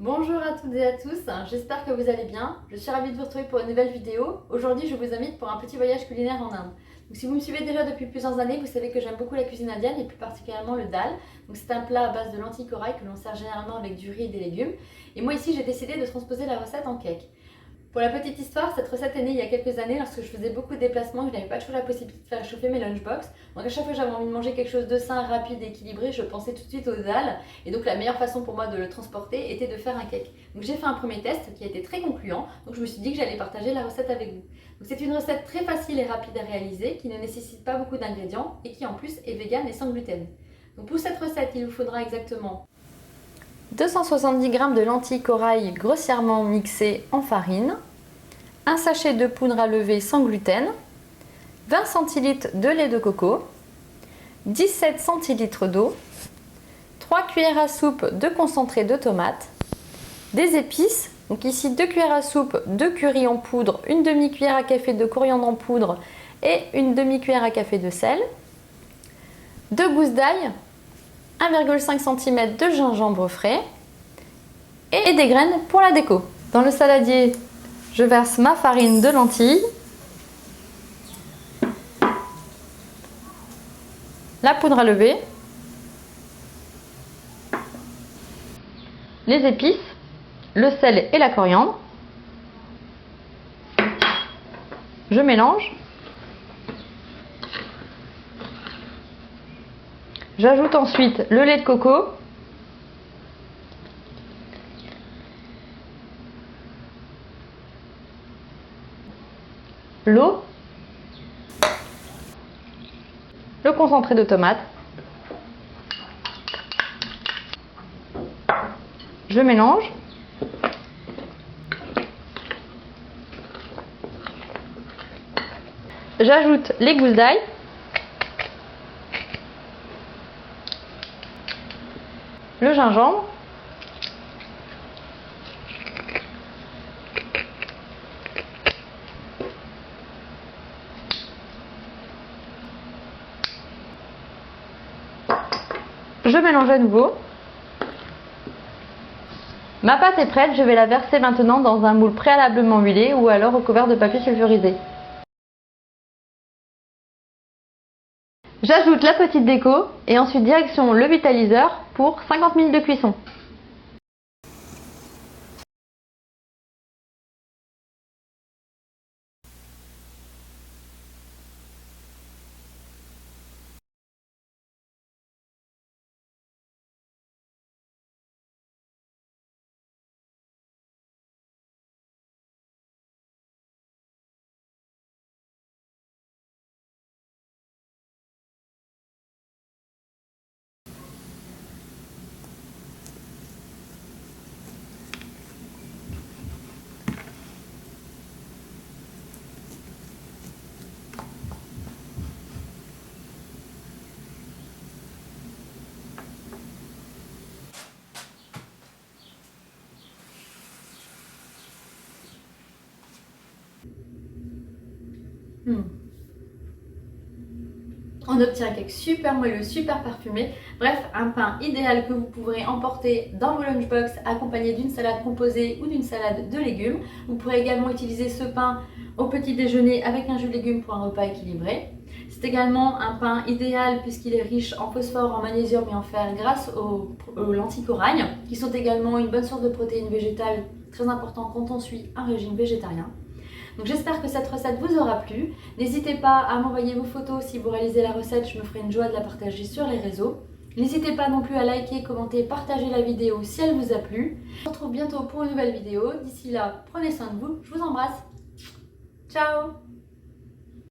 Bonjour à toutes et à tous, j'espère que vous allez bien. Je suis ravie de vous retrouver pour une nouvelle vidéo. Aujourd'hui, je vous invite pour un petit voyage culinaire en Inde. Donc, si vous me suivez déjà depuis plusieurs années, vous savez que j'aime beaucoup la cuisine indienne et plus particulièrement le dal. Donc, c'est un plat à base de lentilles corail que l'on sert généralement avec du riz et des légumes. Et moi ici, j'ai décidé de transposer la recette en cake. Pour la petite histoire, cette recette est née il y a quelques années lorsque je faisais beaucoup de déplacements et que je n'avais pas toujours la possibilité de faire chauffer mes lunchbox. Donc à chaque fois que j'avais envie de manger quelque chose de sain, rapide et équilibré, je pensais tout de suite aux dalles. Et donc la meilleure façon pour moi de le transporter était de faire un cake. Donc j'ai fait un premier test qui a été très concluant. Donc je me suis dit que j'allais partager la recette avec vous. Donc c'est une recette très facile et rapide à réaliser, qui ne nécessite pas beaucoup d'ingrédients et qui en plus est végane et sans gluten. Donc pour cette recette, il vous faudra exactement 270 g de lentilles corail grossièrement mixées en farine, un sachet de poudre à lever sans gluten, 20 centilitres de lait de coco, 17 centilitres d'eau, 3 cuillères à soupe de concentré de tomate, des épices, donc ici 2 cuillères à soupe de curry en poudre, une demi-cuillère à café de coriandre en poudre et une demi-cuillère à café de sel, 2 gousses d'ail, 1,5 cm de gingembre frais et des graines pour la déco. Dans le saladier, je verse ma farine de lentilles, la poudre à lever, les épices, le sel et la coriandre. Je mélange. J'ajoute ensuite le lait de coco, l'eau, le concentré de tomate. Je mélange. J'ajoute les gousses d'ail. Le gingembre. Je mélange à nouveau. Ma pâte est prête, je vais la verser maintenant dans un moule préalablement huilé ou alors recouvert de papier sulfurisé. J'ajoute la petite déco et ensuite direction le vitaliseur pour 50 minutes de cuisson. On obtient un cake super moelleux, super parfumé. Bref, un pain idéal que vous pourrez emporter dans vos lunchbox accompagné d'une salade composée ou d'une salade de légumes. Vous pourrez également utiliser ce pain au petit déjeuner avec un jus de légumes pour un repas équilibré. C'est également un pain idéal puisqu'il est riche en phosphore, en magnésium et en fer grâce aux lentilles corail qui sont également une bonne source de protéines végétales très important quand on suit un régime végétarien. Donc j'espère que cette recette vous aura plu. N'hésitez pas à m'envoyer vos photos si vous réalisez la recette, je me ferai une joie de la partager sur les réseaux. N'hésitez pas non plus à liker, commenter, partager la vidéo si elle vous a plu. On se retrouve bientôt pour une nouvelle vidéo. D'ici là, prenez soin de vous. Je vous embrasse. Ciao!